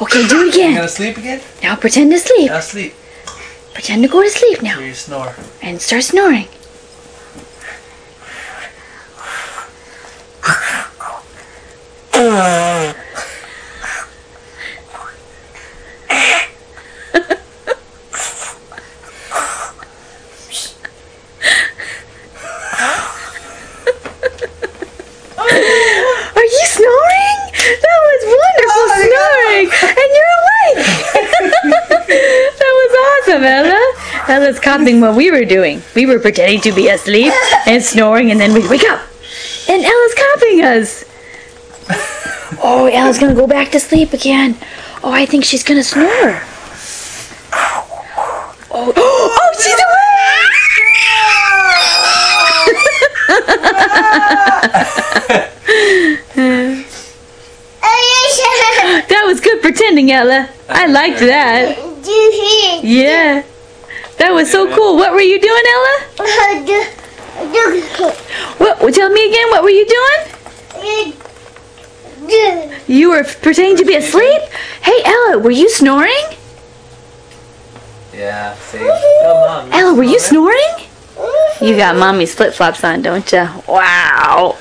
Okay, do it again. You gonna sleep again? Now pretend to sleep. Now sleep. Pretend to go to sleep now. Here you snore. And start snoring. Are you snoring? That was wonderful snoring! And you're awake! That was awesome, Ella. Ella's copying what we were doing. We were pretending to be asleep and snoring, and then we'd wake up. And Ella's copying us. Oh, Ella's gonna go back to sleep again. Oh, I think she's gonna snore. Oh, oh, she's awake! That was good pretending, Ella. I liked that. Yeah. That was so cool. What were you doing, Ella? What? Tell me again. What were you doing? You were pretending to be asleep? Hey, Ella, were you snoring? Yeah, see. Come on. Ella, were you snoring? You got mommy's flip-flops on, don't you? Wow.